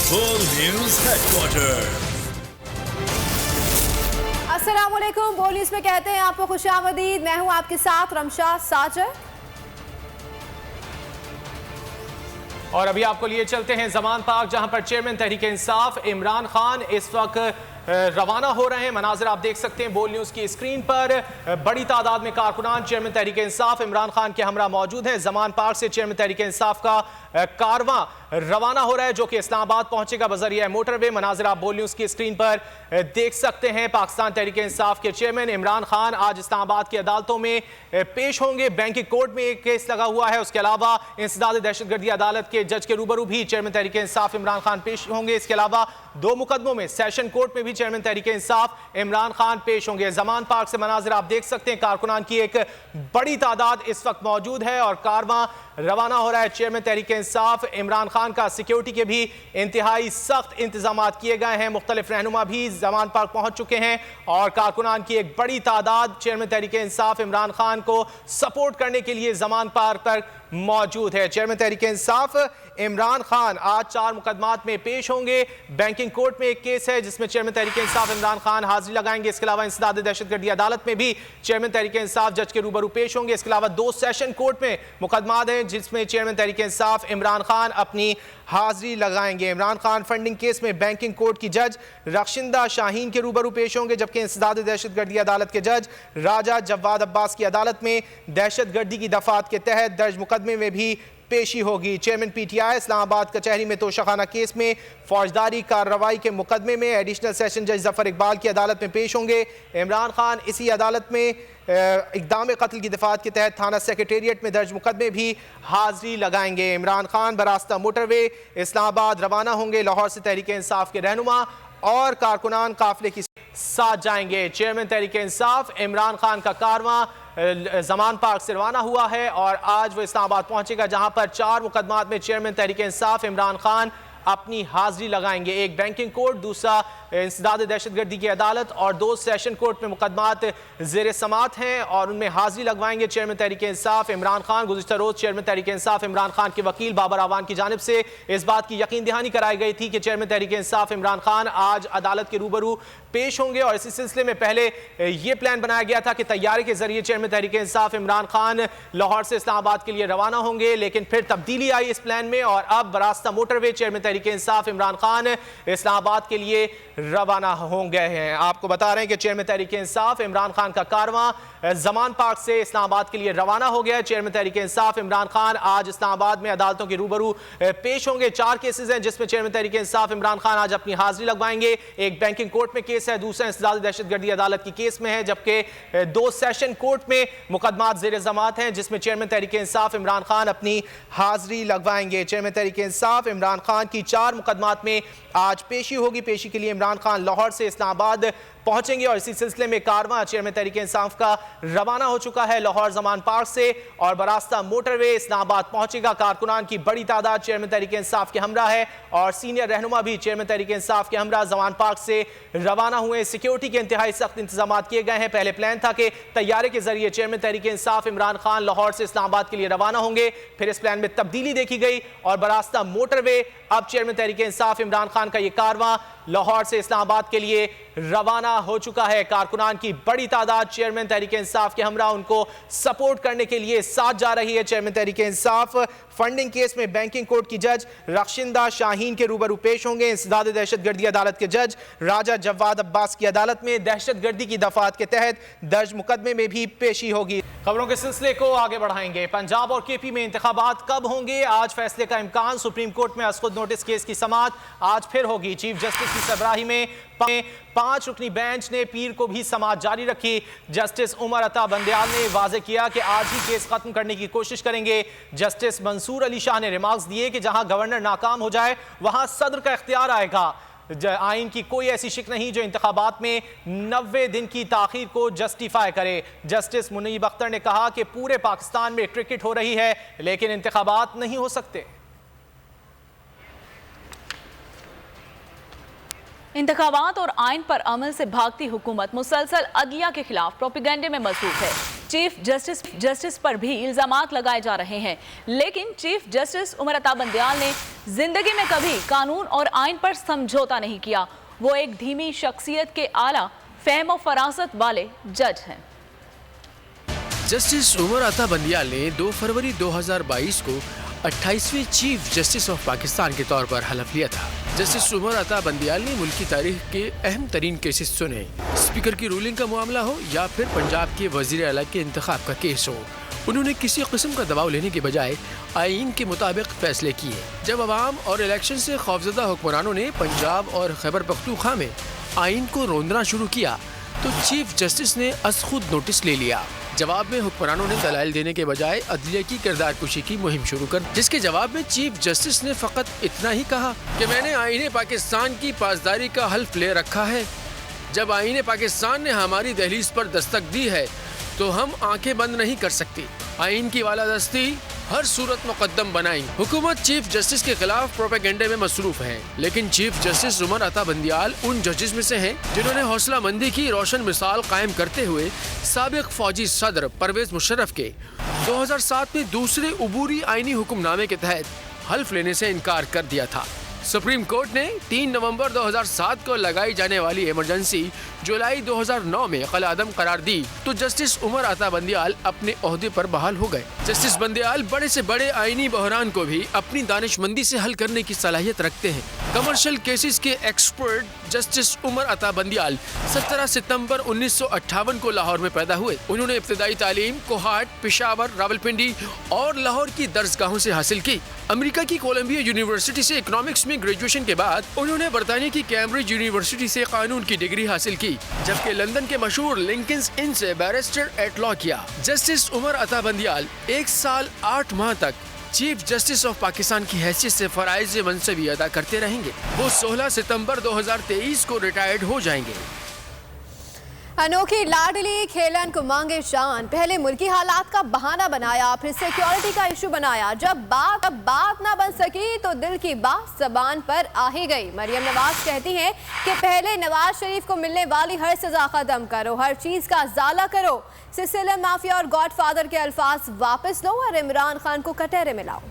Full News Headquarters। अस्सलामुअलैकुम। बोल news में कहते हैं आपको खुशामदीद। मैं हूं आपके साथ रमशा साजर। और अभी आपको लिए चलते हैं जमान पार्क, जहां पर चेयरमैन तहरीक इंसाफ इमरान खान इस वक्त रवाना हो रहे हैं। मनाजिर आप देख सकते हैं बोल न्यूज़ की स्क्रीन पर। बड़ी तादाद में कारकुनान चेयरमैन तहरीक इंसाफ इमरान खान के हमरा मौजूद हैं। जमान पार्क से चेयरमैन तहरीक इंसाफ का कारवां रवाना हो रहा है, जो कि इस्लामाबाद पहुंचेगा बजरिया मोटरवे। मनाजिर आप बोल न्यूज़ की स्क्रीन पर देख सकते हैं। पाकिस्तान तहरीक इंसाफ के चेयरमैन इमरान खान आज इस्लामाबाद की अदालतों में पेश होंगे। बैंकिंग कोर्ट में एक केस लगा हुआ है। उसके अलावा इंसदाद दहशतगर्दी अदालत के जज के रूबरू भी चेयरमैन तहरीक इंसाफ इमरान खान पेश होंगे। इसके अलावा 2 मुकदमों में सेशन कोर्ट में भी चेयरमैन तहरीक इंसाफ इमरान खान पेश होंगे। जमान पार्क से मनाजिर आप देख सकते हैं। कारकुनान की एक बड़ी तादाद इस वक्त मौजूद है और कारवां रवाना हो रहा है। चेयरमैन तहरीक इंसाफ इमरान खान का सिक्योरिटी के भी इंतहाई सख्त इंतजाम किए गए हैं। मुख्तलिफ रहनुमा भी जमान पार्क पहुंच चुके हैं और कारकुनान की एक बड़ी तादाद चेयरमैन तहरीक इंसाफ इमरान खान को सपोर्ट करने के लिए जमान पार्क पर मौजूद है। चेयरमैन तहरीक इंसाफ इमरान खान आज 4 मुकदमात में पेश होंगे। बैंकिंग कोर्ट में एक केस है जिसमें चेयरमैन तहरीक इंसाफ इमरान खान हाजिरी लगाएंगे। इसके अलावा इंसदाद दहशतगर्दी अदालत में भी चेयरमैन तहरीक इंसाफ जज के रूबरू पेश होंगे। इसके अलावा 2 सेशन कोर्ट में मुकदमात हैं जिसमें चेयरमैन तहरीक इंसाफ इमरान खान अपनी हाजिरी लगाएंगे। इमरान खान फंडिंग केस में बैंकिंग कोर्ट की जज रशिंदा शाहीन के रूबरू पेश होंगे, जबकि इंसदाद दहशतगर्दी अदालत के जज राजा जवाद अब्बास की अदालत में दहशतगर्दी की दफात के तहत दर्ज मुकदमे में भी पेशी होगी। चेयरमैन पीटीआई इस्लामाबाद कचहरी में तोशाखाना केस में फौजदारी कार्रवाई के मुकदमे में एडिशनल सेशन जज जफर इकबाल की अदालत में पेश होंगे। इमरान खान इसी अदालत में इक़दाम कत्ल की दफात के तहत थाना सेक्रेटेरिएट में दर्ज मुकदमे भी हाजिरी लगाएंगे। इमरान खान बरास्ता मोटरवे इस्लामाबाद रवाना होंगे। लाहौर से तहरीक इंसाफ के रहनुमा और कारकुनान काफिले के साथ जाएंगे। चेयरमैन तहरीक इंसाफ इमरान खान का कारवां जमान पार्क से रवाना हुआ है और आज वो इस्लामाबाद पहुंचेगा, जहां पर 4 मुकदमात में चेयरमैन तहरीक इंसाफ इमरान खान अपनी हाजिरी लगाएंगे। एक बैंकिंग कोर्ट, दूसरा इंसदाद दहशतगर्दी की अदालत और 2 सेशन कोर्ट में मुकदमात ज़ेर समात हैं और उनमें हाजिरी लगवाएंगे चेयरमैन तहरीक इंसाफ इमरान खान। गुज़िश्ता रोज़ चेयरमैन तहरीक इंसाफ इमरान खान के वकील बाबर आवान की जानिब से इस बात की यकीन दहानी कराई गई थी कि चेयरमैन तहरीक इंसाफ इमरान खान आज अदालत के रूबरू पेश होंगे और इसी सिलसिले में पहले ये प्लान बनाया गया था कि तैयारी के जरिए चेयरमैन तहरीक इंसाफ इमरान खान लाहौर से इस्लामाबाद के लिए रवाना होंगे, लेकिन फिर तब्दीली आई इस प्लान में और अब बरास्ता मोटरवे चेयरमैन तहरीक इंसाफ इमरान खान इस्लामाबाद के लिए रवाना हो गए हैं। आपको बता रहे हैं कि चेयरमैन तहरीक इंसाफ इमरान खान का कारवां जमान पार्क से इस्लामाबाद के लिए रवाना हो गया है। चेयरमैन तहरीक इंसाफ इमरान खान आज इस्लामाबाद में अदालतों के रूबरू पेश होंगे। 4 केसेस हैं जिसमें चेयरमैन तहरीक इंसाफ इमरान खान आज अपनी हाजिरी लगवाएंगे। एक बैंकिंग कोर्ट में केस है, दूसरा इंसदाद दहशतगर्दी अदालत की केस में है, जबकि 2 सेशन कोर्ट में मुकदमात ज़ेर ज़मात हैं जिसमें चेयरमैन तहरीक इंसाफ इमरान खान अपनी हाजिरी लगवाएंगे। चेयरमैन तहरीक इंसाफ इमरान खान की 4 मुकदमात में आज पेशी होगी। पेशी के लिए इमरान खान लाहौर से इस्लामाबाद पहुंचेंगे और इसी सिलसिले में कारवां चेयरमैन तहरीक इंसाफ का रवाना हो चुका है लाहौर जमान पार्क से और बरास्ता मोटरवे इस्लामाबाद पहुंचेगा। कारकुनान की बड़ी तादाद चेयरमैन तहरीक इंसाफ के हमरा है और सीनियर रहनुमा भी चेयरमैन तहरीक इंसाफ के हमरा जमान पार्क से रवाना हुए। सिक्योरिटी के इंतहाई सख्त इंतजाम किए गए हैं। पहले प्लान था कि तैयारी के जरिए चेयरमैन तहरीक इंसाफ इमरान खान लाहौर से इस्लामाबाद के लिए रवाना होंगे, फिर इस प्लान में तब्दीली देखी गई और बरास्ता मोटरवे अब चेयरमैन तहरीक इंसाफ इमरान खान का ये कारवां लाहौर से इस्लामाबाद के लिए रवाना हो चुका है। कारकुनान की बड़ी तादाद चेयरमैन तहरीक इंसाफ के हमरा उनको सपोर्ट करने के लिए साथ जा रही है। Chairman Tehreek Insaf funding case में बैंकिंग कोर्ट की जज रशिंदा शाहीन के रूबरू पेश होंगे। इंसदाद दहशतगर्दी अदालत के जज राजा जवाद अब्बास की अदालत में दहशतगर्दी की दफात के तहत दर्ज मुकदमे में भी पेशी होगी। खबरों के सिलसिले को आगे बढ़ाएंगे। पंजाब और केपी में इंतखाबात कब होंगे, आज फैसले का इम्कान। सुप्रीम कोर्ट में असखुद नोटिस केस की समाअत आज फिर होगी। चीफ जस्टिस की सरबराही में 5 रुकनी बेंच ने पीर को भी समाअत जारी रखी। जस्टिस उमर अता बंदयाल ने वाजे किया कि आज ही केस खत्म करने की कोशिश करेंगे। जस्टिस मंसूर अली शाह ने रिमार्क्स दिए कि जहां गवर्नर नाकाम हो जाए वहां सदर का इख्तियार आएगा। आइन की कोई ऐसी शिक नहीं जो इंतखाबात में 90 दिन की ताखीर को जस्टिफाई करे। जस्टिस मुनीब अख्तर ने कहा कि पूरे पाकिस्तान में क्रिकेट हो रही है लेकिन इंतखाबात नहीं हो सकते। इंतखाबात और आइन पर अमल से भागती हुकूमत मुसलसल अदलिया के खिलाफ प्रोपेगेंडे में मसरूफ है। चीफ जस्टिस पर भी इल्जामात लगाए जा रहे हैं, लेकिन चीफ जस्टिस उमर अता बंदयाल ने जिंदगी में कभी कानून और आइन पर समझौता नहीं किया। वो एक धीमी शख्सियत के आला फहम और फरासत वाले जज हैं। जस्टिस उमर अता बंदियाल ने 2 फरवरी 2022 को 28वें चीफ जस्टिस ऑफ पाकिस्तान के तौर पर हलफ लिया था। जस्टिस उमर अता बंदियाल ने मुल्क की तारीख के अहम तरीन केसेस सुने। स्पीकर की रूलिंग का मामला हो या फिर पंजाब के वजीर आला के इंतखाब का केस हो, उन्होंने किसी किस्म का दबाव लेने के बजाय आईन के मुताबिक फैसले किए। जब अवाम और इलेक्शन से खौफजदा हुक्मरानों ने पंजाब और खैबर पख्तूनख्वा में आइन को रोंदना शुरू किया तो चीफ जस्टिस ने अज खुद नोटिस ले लिया। जवाब में हुक्मरानों ने दलाइल देने के बजाय अदलिया की किरदार कुशी की मुहिम शुरू कर, जिसके जवाब में चीफ जस्टिस ने फ़कत इतना ही कहा कि मैंने आईन पाकिस्तान की पासदारी का हल्फ ले रखा है। जब आईन पाकिस्तान ने हमारी दहलीज पर दस्तक दी है तो हम आंखें बंद नहीं कर सकती। आईन की वालादस्ती हर सूरत मुकद्दम बनाई। हुकूमत चीफ जस्टिस के खिलाफ प्रोपेगेंडे में मसरूफ है, लेकिन चीफ जस्टिस उमर अता बंदियाल उन जजेस में से हैं जिन्होंने हौसला मंदी की रोशन मिसाल कायम करते हुए साबिक फौजी सदर परवेज मुशर्रफ के 2007 में दूसरे उबूरी आईनी हुक्मनामे के तहत हल्फ लेने से इनकार कर दिया था। सुप्रीम कोर्ट ने 3 नवंबर 2007 को लगाई जाने वाली इमरजेंसी जुलाई 2009 में कलादम करार दी तो जस्टिस उमर अता बंदियाल अपने ओहदे पर बहाल हो गए। जस्टिस बंदियाल बड़े से बड़े आईनी बहरान को भी अपनी दानिशमंदी से हल करने की सलाहियत रखते हैं। कमर्शियल केसेस के एक्सपर्ट जस्टिस उमर अता बंदियाल 17 सितंबर 1958 को लाहौर में पैदा हुए। उन्होंने इब्तदाई तालीम कोहाट, पेशावर, रावलपिंडी और लाहौर की दर्सगाहों से हासिल की। अमेरिका की कोलंबिया यूनिवर्सिटी से इकोनॉमिक्स में ग्रेजुएशन के बाद उन्होंने बरतानिया की कैम्ब्रिज यूनिवर्सिटी से कानून की डिग्री हासिल की, जबकि लंदन के मशहूर लिंकन्स इन से बैरिस्टर एट लॉ किया। जस्टिस उमर अता बंदियाल 1 साल 8 माह तक चीफ जस्टिस ऑफ पाकिस्तान की हैसियत से फराइज मनसबी अदा करते रहेंगे। वो 16 सितंबर 2023 को रिटायर्ड हो जाएंगे। अनोखी लाडली खेलन को मांगे शान, पहले मुल्की हालात का बहाना बनाया, फिर सिक्योरिटी का इशू बनाया। जब बात ना बन सकी तो दिल की बात ज़बान पर आ ही गई। मरियम नवाज कहती हैं कि पहले नवाज शरीफ को मिलने वाली हर सजा खत्म करो, हर चीज़ का ज़ाला करो, सिलसिला माफिया और गॉडफादर के अल्फाज वापस लो और इमरान खान को कटहरे में लाओ।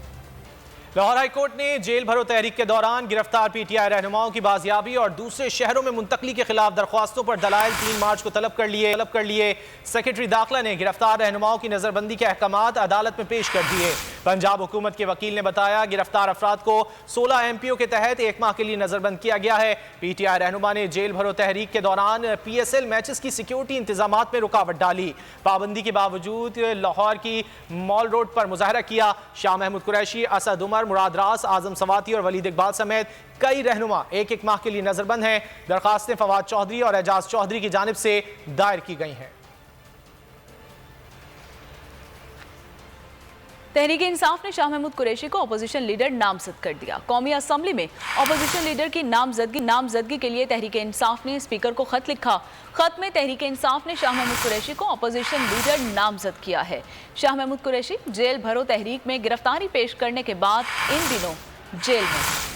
लाहौर हाई कोर्ट ने जेल भरो तहरीक के दौरान गिरफ्तार पीटीआई रहनुमाओं की बाजियाबी और दूसरे शहरों में मुंतकली के खिलाफ दरख्वास्तों पर दलाइल 3 मार्च को तलब कर लिए। सेक्रेटरी दाखिला ने गिरफ्तार रहनुमाओं की नजरबंदी के अहकामात अदालत में पेश कर दिए। पंजाब हुकूमत के वकील ने बताया गिरफ्तार अफराद को 16 MPO के तहत 1 माह के लिए नजरबंद किया गया है। पीटीआई रहनुमा ने जेल भरो तहरीक के दौरान PSL मैचेस की सिक्योरिटी इंतजामात में रुकावट डाली। पाबंदी के बावजूद लाहौर की मॉल रोड पर मुजाहरा किया। शाह महमूद कुरैशी, असद उमर, मुराद रास, आजम सवाती और वलीद इकबाल समेत कई रहनुमा 1-1 माह के लिए नजरबंद हैं। दरखास्तें फवाद चौधरी और एजाज चौधरी की जानिब से दायर की गई हैं। तहरीक इंसाफ ने शाह महमूद कुरैशी को अपोजिशन लीडर नामजद कर दिया। कौमी असम्बली में अपोजिशन लीडर की नामजदगी के लिए तहरीक इंसाफ ने स्पीकर को खत लिखा। खत में तहरीक इंसाफ ने शाह महमूद कुरैशी को अपोजिशन लीडर नामजद किया है। शाह महमूद कुरैशी जेल भरो तहरीक में गिरफ्तारी पेश करने के बाद इन दिनों जेल में।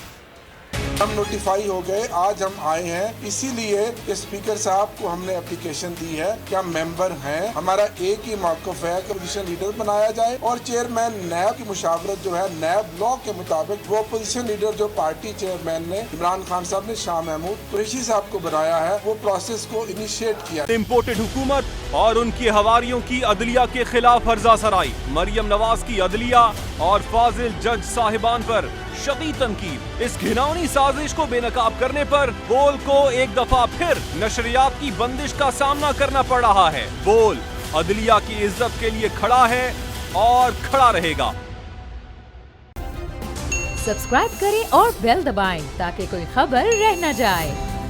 हम नोटिफाई हो गए, आज हम आए हैं, इसीलिए स्पीकर साहब को हमने एप्लीकेशन दी है कि हम मेंबर हैं। हमारा एक ही मौक़िफ़ है कि पोजीशन लीडर बनाया जाए और चेयरमैन नैब की मुशावरत जो है नैब लॉ के मुताबिक वो पोजीशन लीडर जो पार्टी चेयरमैन ने इमरान खान साहब ने शाह महमूद कुरैशी साहब को बनाया है, वो प्रोसेस को इनिशिएट किया। इम्पोर्टेड हुकूमत और उनकी हवारियों की अदलिया के खिलाफ हर्जा सराई, मरियम नवाज की अदलिया और फाजिल जज साहिबान पर शदीद तनकीद। इस घिनौनी साजिश को बेनकाब करने पर बोल को एक दफा फिर नशरियात की बंदिश का सामना करना पड़ रहा है। बोल अदलिया की इज्जत के लिए खड़ा है और खड़ा रहेगा। सब्सक्राइब करें और बेल दबाएं ताकि कोई खबर रह न जाए।